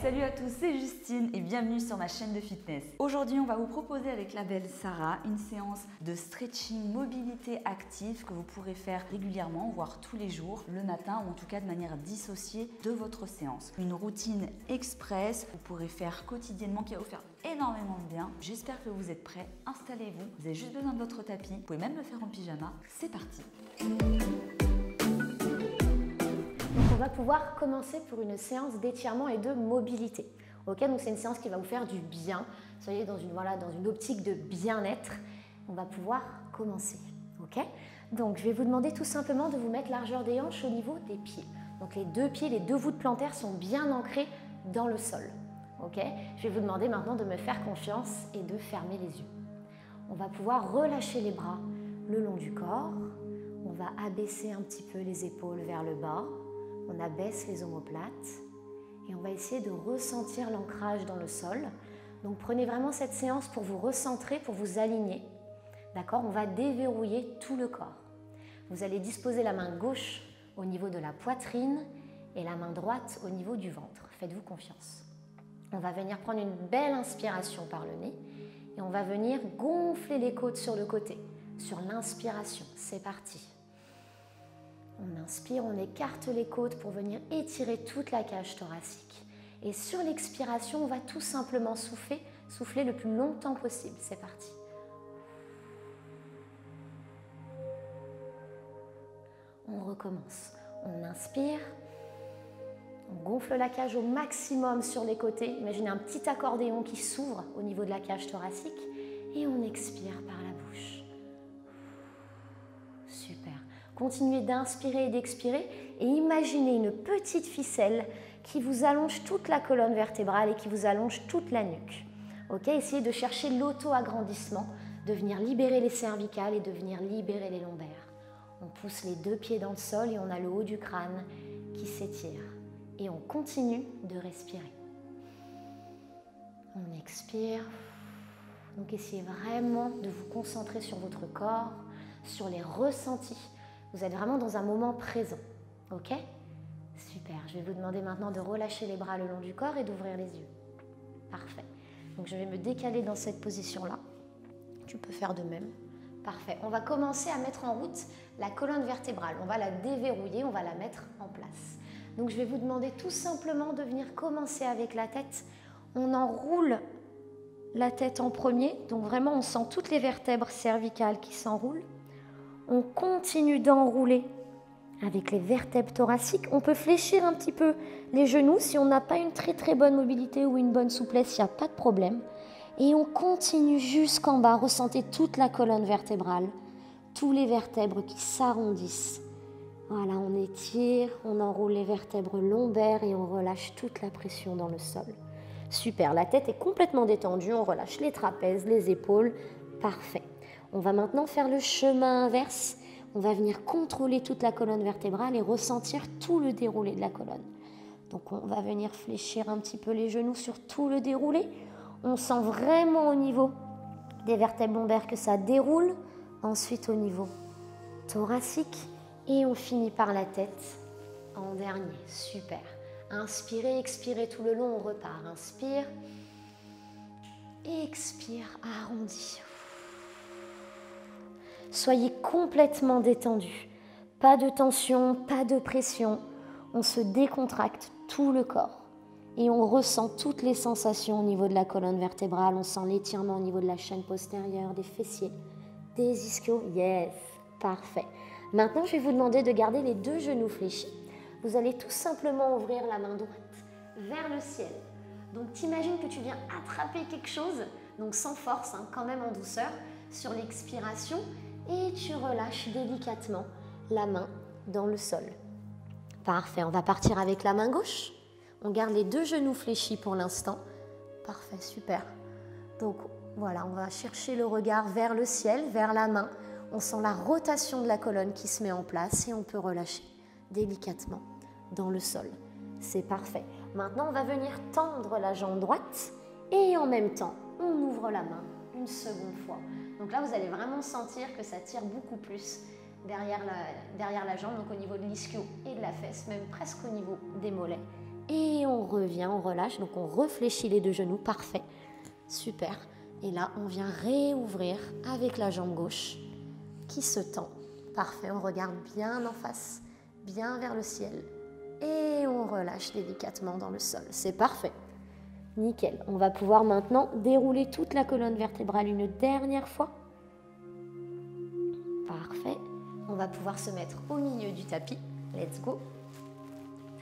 Salut à tous, c'est Justine et bienvenue sur ma chaîne de fitness. Aujourd'hui, on va vous proposer avec la belle Sarah une séance de stretching mobilité active que vous pourrez faire régulièrement, voire tous les jours, le matin ou en tout cas de manière dissociée de votre séance. Une routine express que vous pourrez faire quotidiennement qui va vous faire énormément de bien. J'espère que vous êtes prêts, installez-vous, vous avez juste besoin de votre tapis, vous pouvez même le faire en pyjama, c'est parti. Donc on va pouvoir commencer pour une séance d'étirement et de mobilité. Ok, donc c'est une séance qui va vous faire du bien. Soyez dans une optique de bien-être. On va pouvoir commencer. Ok, donc je vais vous demander tout simplement de vous mettre largeur des hanches au niveau des pieds. Donc les deux pieds, les deux voûtes plantaires sont bien ancrées dans le sol. Ok, je vais vous demander maintenant de me faire confiance et de fermer les yeux. On va pouvoir relâcher les bras le long du corps. On va abaisser un petit peu les épaules vers le bas. On abaisse les omoplates et on va essayer de ressentir l'ancrage dans le sol. Donc prenez vraiment cette séance pour vous recentrer, pour vous aligner. D'accord ? On va déverrouiller tout le corps. Vous allez disposer la main gauche au niveau de la poitrine et la main droite au niveau du ventre. Faites-vous confiance. On va venir prendre une belle inspiration par le nez et on va venir gonfler les côtes sur le côté. Sur l'inspiration, c'est parti. On inspire, on écarte les côtes pour venir étirer toute la cage thoracique. Et sur l'expiration, on va tout simplement souffler le plus longtemps possible. C'est parti. On recommence. On inspire. On gonfle la cage au maximum sur les côtés. Imaginez un petit accordéon qui s'ouvre au niveau de la cage thoracique. Et on expire par la bouche. Super. Continuez d'inspirer et d'expirer et imaginez une petite ficelle qui vous allonge toute la colonne vertébrale et qui vous allonge toute la nuque. Ok, essayez de chercher l'auto-agrandissement, de venir libérer les cervicales et de venir libérer les lombaires. On pousse les deux pieds dans le sol et on a le haut du crâne qui s'étire. Et on continue de respirer. On expire. Donc essayez vraiment de vous concentrer sur votre corps, sur les ressentis. Vous êtes vraiment dans un moment présent, ok? Super, je vais vous demander maintenant de relâcher les bras le long du corps et d'ouvrir les yeux. Parfait. Donc je vais me décaler dans cette position-là. Tu peux faire de même. Parfait. On va commencer à mettre en route la colonne vertébrale. On va la déverrouiller, on va la mettre en place. Donc je vais vous demander tout simplement de venir commencer avec la tête. On enroule la tête en premier. Donc vraiment, on sent toutes les vertèbres cervicales qui s'enroulent. On continue d'enrouler avec les vertèbres thoraciques. On peut fléchir un petit peu les genoux. Si on n'a pas une très bonne mobilité ou une bonne souplesse, il n'y a pas de problème. Et on continue jusqu'en bas. Ressentez toute la colonne vertébrale, tous les vertèbres qui s'arrondissent. Voilà, on étire, on enroule les vertèbres lombaires et on relâche toute la pression dans le sol. Super, la tête est complètement détendue. On relâche les trapèzes, les épaules. Parfait. On va maintenant faire le chemin inverse. On va venir contrôler toute la colonne vertébrale et ressentir tout le déroulé de la colonne. Donc on va venir fléchir un petit peu les genoux sur tout le déroulé. On sent vraiment au niveau des vertèbres lombaires que ça déroule. Ensuite au niveau thoracique. Et on finit par la tête en dernier. Super. Inspirez, expirez tout le long, on repart. Inspire. Expire, arrondi. Soyez complètement détendu. Pas de tension, pas de pression. On se décontracte tout le corps. Et on ressent toutes les sensations au niveau de la colonne vertébrale. On sent l'étirement au niveau de la chaîne postérieure, des fessiers, des ischios. Yes, parfait. Maintenant, je vais vous demander de garder les deux genoux fléchis. Vous allez tout simplement ouvrir la main droite vers le ciel. Donc, t'imagines que tu viens attraper quelque chose, donc sans force, quand même en douceur, sur l'expiration. Et tu relâches délicatement la main dans le sol. Parfait, on va partir avec la main gauche. On garde les deux genoux fléchis pour l'instant. Parfait, super. Donc voilà, on va chercher le regard vers le ciel, vers la main. On sent la rotation de la colonne qui se met en place et on peut relâcher délicatement dans le sol. C'est parfait. Maintenant, on va venir tendre la jambe droite et en même temps, on ouvre la main une seconde fois. Donc là, vous allez vraiment sentir que ça tire beaucoup plus derrière la jambe, donc au niveau de l'ischio et de la fesse, même presque au niveau des mollets. et on revient, on relâche. Donc on réfléchit les deux genoux, parfait, super. Et là, on vient réouvrir avec la jambe gauche qui se tend. Parfait, on regarde bien en face, bien vers le ciel. Et on relâche délicatement dans le sol. C'est parfait. Nickel. On va pouvoir maintenant dérouler toute la colonne vertébrale une dernière fois. Parfait. On va pouvoir se mettre au milieu du tapis. Let's go.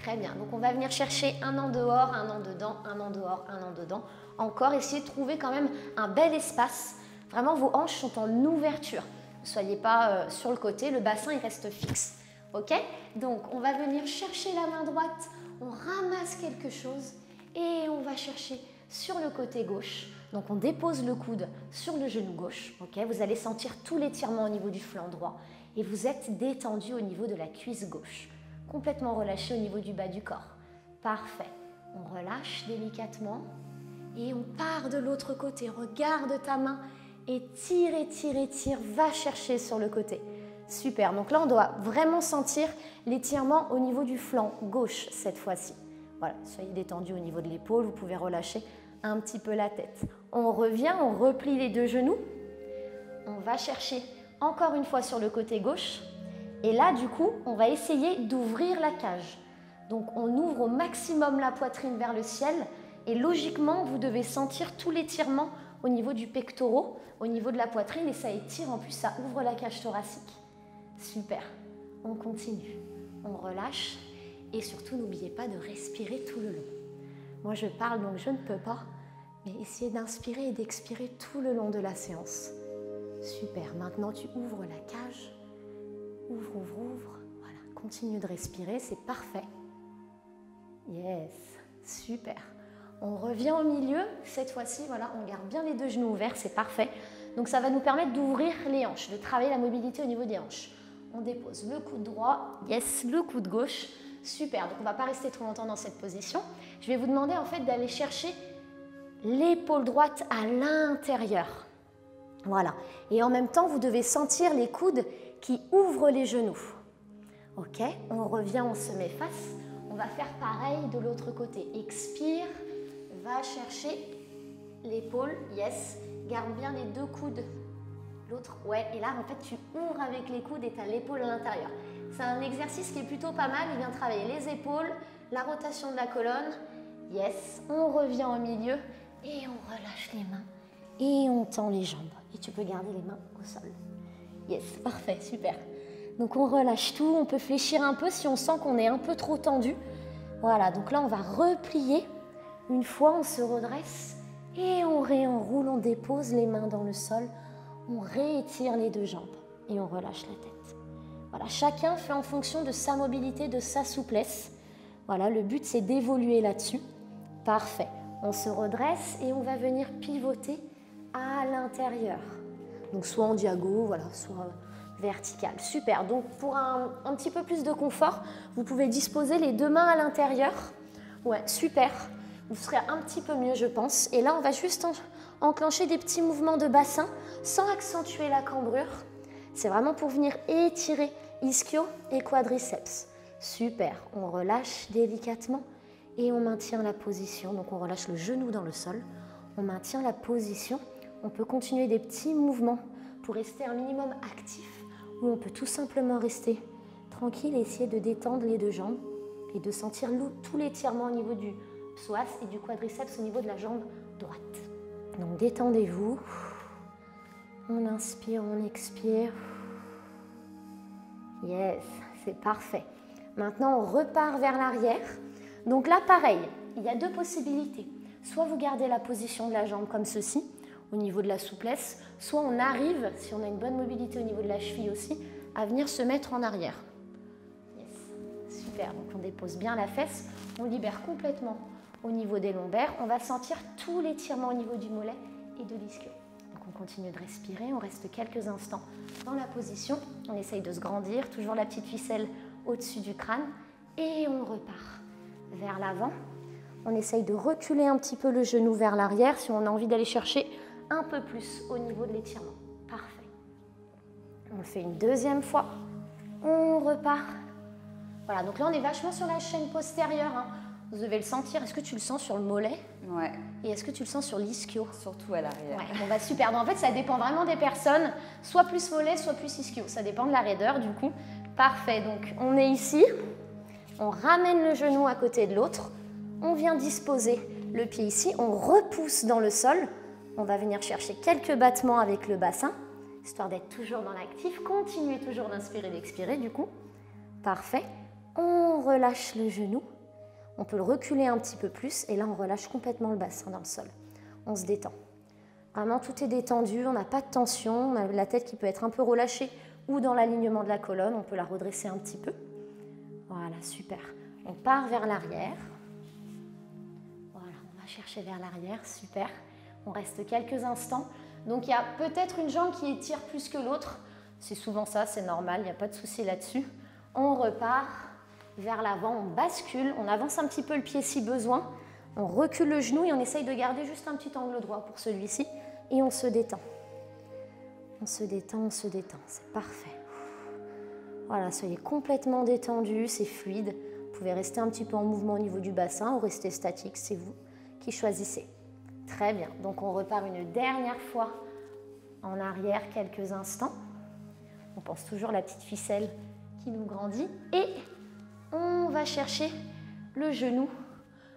Très bien. Donc, on va venir chercher un en dehors, un en dedans, un en dehors, un en dedans. Encore, essayez de trouver quand même un bel espace. Vraiment, vos hanches sont en ouverture. Ne soyez pas sur le côté. Le bassin, il reste fixe. OK? Donc, on va venir chercher la main droite. On ramasse quelque chose et on va chercher sur le côté gauche. Donc, on dépose le coude sur le genou gauche. OK? Vous allez sentir tout l'étirement au niveau du flanc droit et vous êtes détendu au niveau de la cuisse gauche. Complètement relâché au niveau du bas du corps. Parfait. On relâche délicatement et on part de l'autre côté. Regarde ta main et tire, étire, étire. Va chercher sur le côté. Super. Donc là, on doit vraiment sentir l'étirement au niveau du flanc gauche cette fois-ci. Voilà, soyez détendu au niveau de l'épaule. Vous pouvez relâcher un petit peu la tête. On revient, on replie les deux genoux. On va chercher encore une fois sur le côté gauche. Et là, du coup, on va essayer d'ouvrir la cage. Donc, on ouvre au maximum la poitrine vers le ciel. Et logiquement, vous devez sentir tout l'étirement au niveau du pectoral, au niveau de la poitrine. Et ça étire, en plus, ça ouvre la cage thoracique. Super. On continue. On relâche. Et surtout, n'oubliez pas de respirer tout le long. Moi, je parle, donc je ne peux pas. Mais essayez d'inspirer et d'expirer tout le long de la séance. Super. Maintenant, tu ouvres la cage. Ouvre, ouvre, ouvre. Voilà, continue de respirer, c'est parfait. Yes, super. On revient au milieu, cette fois-ci, voilà, on garde bien les deux genoux ouverts, c'est parfait. Donc ça va nous permettre d'ouvrir les hanches, de travailler la mobilité au niveau des hanches. On dépose le coude droit, yes, le coude gauche, super. Donc on ne va pas rester trop longtemps dans cette position. Je vais vous demander en fait d'aller chercher l'épaule droite à l'intérieur. Voilà. Et en même temps, vous devez sentir les coudes qui ouvrent les genoux. Ok, on revient, on se met face. On va faire pareil de l'autre côté. Expire, va chercher l'épaule, yes. Garde bien les deux coudes. L'autre, ouais. Et là, en fait, tu ouvres avec les coudes et tu as l'épaule à l'intérieur. C'est un exercice qui est plutôt pas mal. Il vient travailler les épaules, la rotation de la colonne. Yes, on revient au milieu et on relâche les mains. Et on tend les jambes. Et tu peux garder les mains au sol. Yes, parfait, super. Donc on relâche tout, on peut fléchir un peu si on sent qu'on est un peu trop tendu. Voilà, donc là on va replier. Une fois, on se redresse et on réenroule, on dépose les mains dans le sol. On réétire les deux jambes et on relâche la tête. Voilà, chacun fait en fonction de sa mobilité, de sa souplesse. Voilà, le but c'est d'évoluer là-dessus. Parfait. On se redresse et on va venir pivoter à l'intérieur. Donc soit en diagonale, voilà, soit vertical. Super. Donc pour un petit peu plus de confort, vous pouvez disposer les deux mains à l'intérieur. Ouais, super. Vous serez un petit peu mieux, je pense. Et là, on va juste enclencher des petits mouvements de bassin sans accentuer la cambrure. C'est vraiment pour venir étirer ischio et quadriceps. Super. On relâche délicatement et on maintient la position. Donc on relâche le genou dans le sol. On maintient la position. On peut continuer des petits mouvements pour rester un minimum actif ou on peut tout simplement rester tranquille et essayer de détendre les deux jambes et de sentir tout l'étirement au niveau du psoas et du quadriceps au niveau de la jambe droite. Donc détendez-vous. On inspire, on expire. Yes, c'est parfait. Maintenant, on repart vers l'arrière. Donc là, pareil, il y a deux possibilités. Soit vous gardez la position de la jambe comme ceci, au niveau de la souplesse, soit on arrive, si on a une bonne mobilité au niveau de la cheville aussi, à venir se mettre en arrière. Yes. Super, donc on dépose bien la fesse, on libère complètement au niveau des lombaires, on va sentir tout l'étirement au niveau du mollet et de l'ischio. Donc on continue de respirer, on reste quelques instants dans la position, on essaye de se grandir, toujours la petite ficelle au-dessus du crâne, et on repart vers l'avant. On essaye de reculer un petit peu le genou vers l'arrière si on a envie d'aller chercher un peu plus au niveau de l'étirement. Parfait. On le fait une deuxième fois. On repart. Voilà, donc là on est vachement sur la chaîne postérieure. Vous devez le sentir. Est-ce que tu le sens sur le mollet? Ouais. Et est-ce que tu le sens sur l'ischio? Surtout à l'arrière. Ouais, bon bah super. Donc, en fait, ça dépend vraiment des personnes. Soit plus mollet, soit plus ischio. Ça dépend de la raideur du coup. Parfait. Donc on est ici. On ramène le genou à côté de l'autre. On vient disposer le pied ici. On repousse dans le sol. On va venir chercher quelques battements avec le bassin, histoire d'être toujours dans l'actif. Continuez toujours d'inspirer et d'expirer du coup. Parfait. On relâche le genou. On peut le reculer un petit peu plus et là on relâche complètement le bassin dans le sol. On se détend. Vraiment tout est détendu, on n'a pas de tension, on a la tête qui peut être un peu relâchée ou dans l'alignement de la colonne, on peut la redresser un petit peu. Voilà, super. On part vers l'arrière. Voilà, on va chercher vers l'arrière, super. On reste quelques instants. Donc il y a peut-être une jambe qui étire plus que l'autre. C'est souvent ça, c'est normal, il n'y a pas de souci là-dessus. On repart vers l'avant, on bascule, on avance un petit peu le pied si besoin, on recule le genou et on essaye de garder juste un petit angle droit pour celui-ci et on se détend. On se détend, c'est parfait. Voilà, soyez complètement détendu, c'est fluide. Vous pouvez rester un petit peu en mouvement au niveau du bassin ou rester statique, c'est vous qui choisissez. Très bien, donc on repart une dernière fois en arrière quelques instants. On pense toujours à la petite ficelle qui nous grandit et on va chercher le genou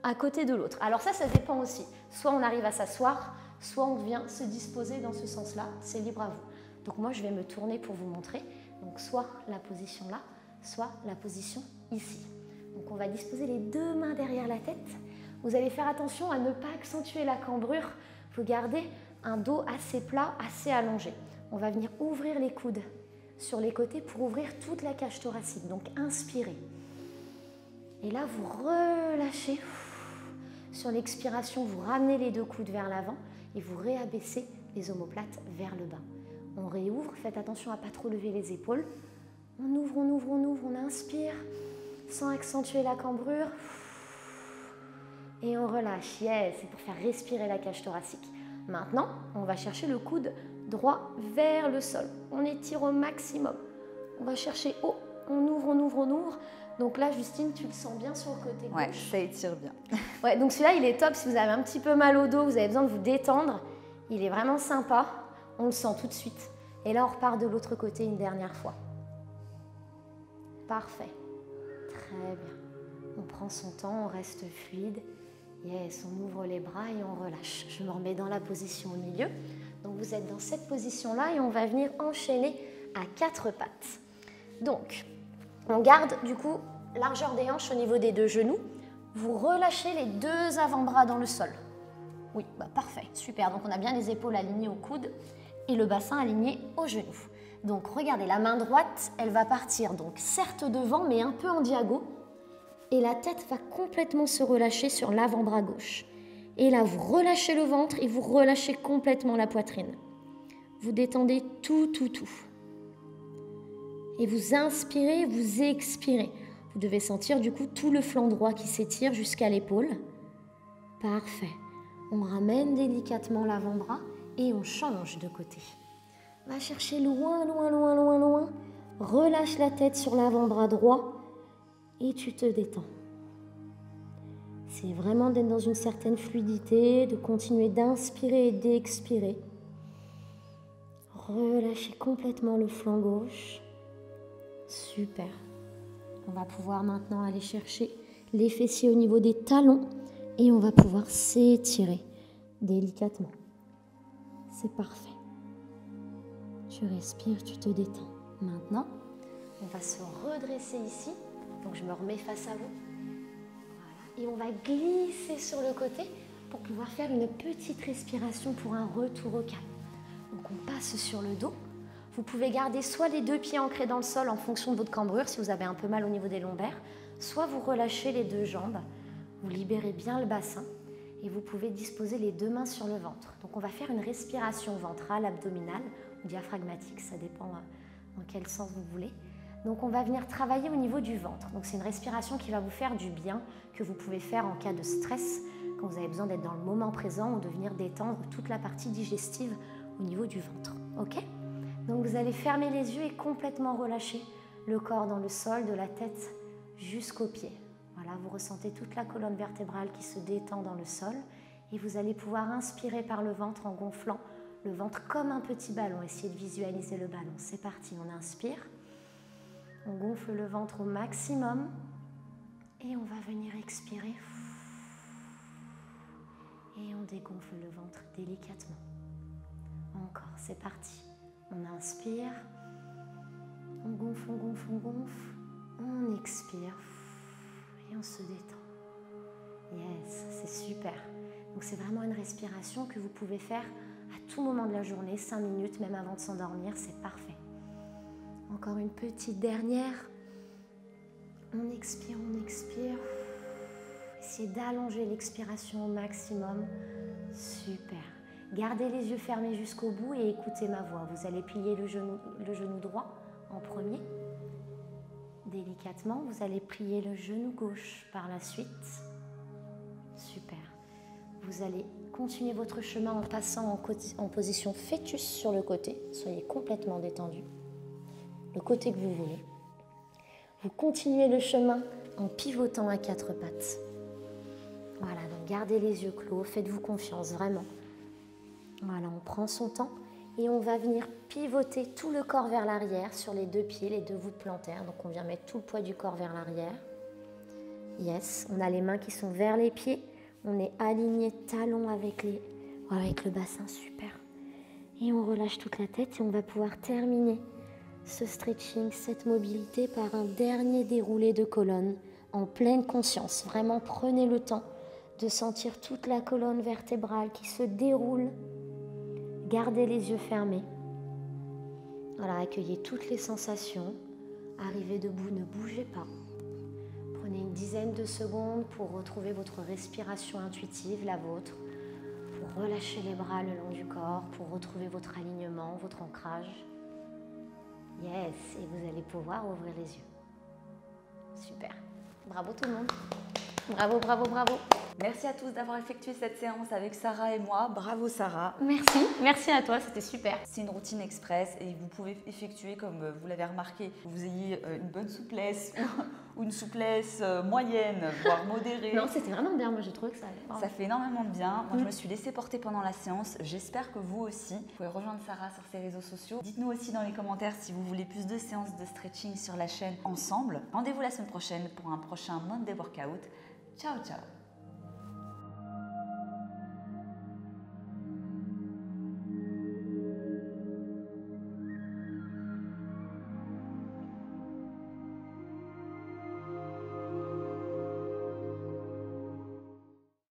à côté de l'autre. Alors ça dépend aussi. Soit on arrive à s'asseoir, soit on vient se disposer dans ce sens-là. C'est libre à vous. Donc moi, je vais me tourner pour vous montrer. Donc soit la position là, soit la position ici. Donc on va disposer les deux mains derrière la tête. Vous allez faire attention à ne pas accentuer la cambrure. Vous gardez un dos assez plat, assez allongé. On va venir ouvrir les coudes sur les côtés pour ouvrir toute la cage thoracique. Donc inspirez. Et là, vous relâchez. Sur l'expiration, vous ramenez les deux coudes vers l'avant et vous réabaissez les omoplates vers le bas. On réouvre, faites attention à ne pas trop lever les épaules. On ouvre, on ouvre, on ouvre, on inspire sans accentuer la cambrure. Et on relâche. Yes, c'est pour faire respirer la cage thoracique. Maintenant, on va chercher le coude droit vers le sol. On étire au maximum. On va chercher haut. On ouvre, on ouvre, on ouvre. Donc là, Justine, tu le sens bien sur le côté gauche. Ouais, ça étire bien. Ouais, donc celui-là, il est top si vous avez un petit peu mal au dos, vous avez besoin de vous détendre. Il est vraiment sympa. On le sent tout de suite. Et là, on repart de l'autre côté une dernière fois. Parfait. Très bien. On prend son temps, on reste fluide. Yes, on ouvre les bras et on relâche. Je me remets dans la position au milieu. Donc vous êtes dans cette position-là et on va venir enchaîner à 4 pattes. Donc, on garde du coup largeur des hanches au niveau des deux genoux. Vous relâchez les deux avant-bras dans le sol. Oui, bah parfait, super. Donc on a bien les épaules alignées au coude et le bassin aligné aux genoux. Donc regardez, la main droite, elle va partir donc certes devant mais un peu en diago. Et la tête va complètement se relâcher sur l'avant-bras gauche. Et là, vous relâchez le ventre et vous relâchez complètement la poitrine. Vous détendez tout. Et vous inspirez, vous expirez. Vous devez sentir du coup tout le flanc droit qui s'étire jusqu'à l'épaule. Parfait. On ramène délicatement l'avant-bras et on change de côté. Va chercher loin. Relâche la tête sur l'avant-bras droit et tu te détends. C'est vraiment d'être dans une certaine fluidité, de continuer d'inspirer et d'expirer. Relâchez complètement le flanc gauche. Super. On va pouvoir maintenant aller chercher les fessiers au niveau des talons et on va pouvoir s'étirer délicatement. C'est parfait. Tu respires, tu te détends. Maintenant, on va se redresser ici. Donc je me remets face à vous. Voilà. Et on va glisser sur le côté pour pouvoir faire une petite respiration pour un retour au calme. Donc on passe sur le dos. Vous pouvez garder soit les deux pieds ancrés dans le sol en fonction de votre cambrure si vous avez un peu mal au niveau des lombaires, soit vous relâchez les deux jambes, vous libérez bien le bassin et vous pouvez disposer les deux mains sur le ventre. Donc on va faire une respiration ventrale, abdominale ou diaphragmatique, ça dépend dans quel sens vous voulez. Donc on va venir travailler au niveau du ventre. Donc c'est une respiration qui va vous faire du bien, que vous pouvez faire en cas de stress, quand vous avez besoin d'être dans le moment présent ou de venir détendre toute la partie digestive au niveau du ventre. Ok ? Donc vous allez fermer les yeux et complètement relâcher le corps dans le sol, de la tête jusqu'aux pieds. Voilà, vous ressentez toute la colonne vertébrale qui se détend dans le sol et vous allez pouvoir inspirer par le ventre en gonflant le ventre comme un petit ballon. Essayez de visualiser le ballon. C'est parti, on inspire. On gonfle le ventre au maximum et on va venir expirer. Et on dégonfle le ventre délicatement. Encore, c'est parti. On inspire. On gonfle, on gonfle, on gonfle. On expire. Et on se détend. Yes, c'est super. Donc c'est vraiment une respiration que vous pouvez faire à tout moment de la journée, 5 minutes, même avant de s'endormir, c'est parfait. Encore une petite dernière. On expire, on expire. Essayez d'allonger l'expiration au maximum. Super. Gardez les yeux fermés jusqu'au bout et écoutez ma voix. Vous allez plier le genou droit en premier. Délicatement, vous allez plier le genou gauche par la suite. Super. Vous allez continuer votre chemin en passant en position fœtus sur le côté. Soyez complètement détendu. Le côté que vous voulez. Vous continuez le chemin en pivotant à 4 pattes. Voilà, donc gardez les yeux clos, faites-vous confiance, vraiment. Voilà, on prend son temps et on va venir pivoter tout le corps vers l'arrière sur les 2 pieds, les 2 voûtes plantaires. Donc on vient mettre tout le poids du corps vers l'arrière. Yes, on a les mains qui sont vers les pieds. On est aligné talon avec le bassin, super. Et on relâche toute la tête et on va pouvoir terminer ce stretching, cette mobilité par un dernier déroulé de colonne en pleine conscience. Vraiment, prenez le temps de sentir toute la colonne vertébrale qui se déroule. Gardez les yeux fermés. Voilà, accueillez toutes les sensations. Arrivez debout, ne bougez pas. Prenez une dizaine de secondes pour retrouver votre respiration intuitive, la vôtre, pour relâcher les bras le long du corps, pour retrouver votre alignement, votre ancrage. Yes, et vous allez pouvoir ouvrir les yeux. Super. Bravo tout le monde. Bravo, bravo, bravo. Merci à tous d'avoir effectué cette séance avec Sarah et moi. Bravo Sarah. Merci à toi, c'était super. C'est une routine express et vous pouvez effectuer, comme vous l'avez remarqué, que vous ayez une bonne souplesse ou une souplesse moyenne, voire modérée. Non, c'était vraiment bien, moi j'ai trouvé que ça allait. Ça fait énormément de bien. Moi, je me suis laissée porter pendant la séance. J'espère que vous aussi. Vous pouvez rejoindre Sarah sur ses réseaux sociaux. Dites-nous aussi dans les commentaires si vous voulez plus de séances de stretching sur la chaîne ensemble. Rendez-vous la semaine prochaine pour un prochain Monday Workout. Ciao, ciao.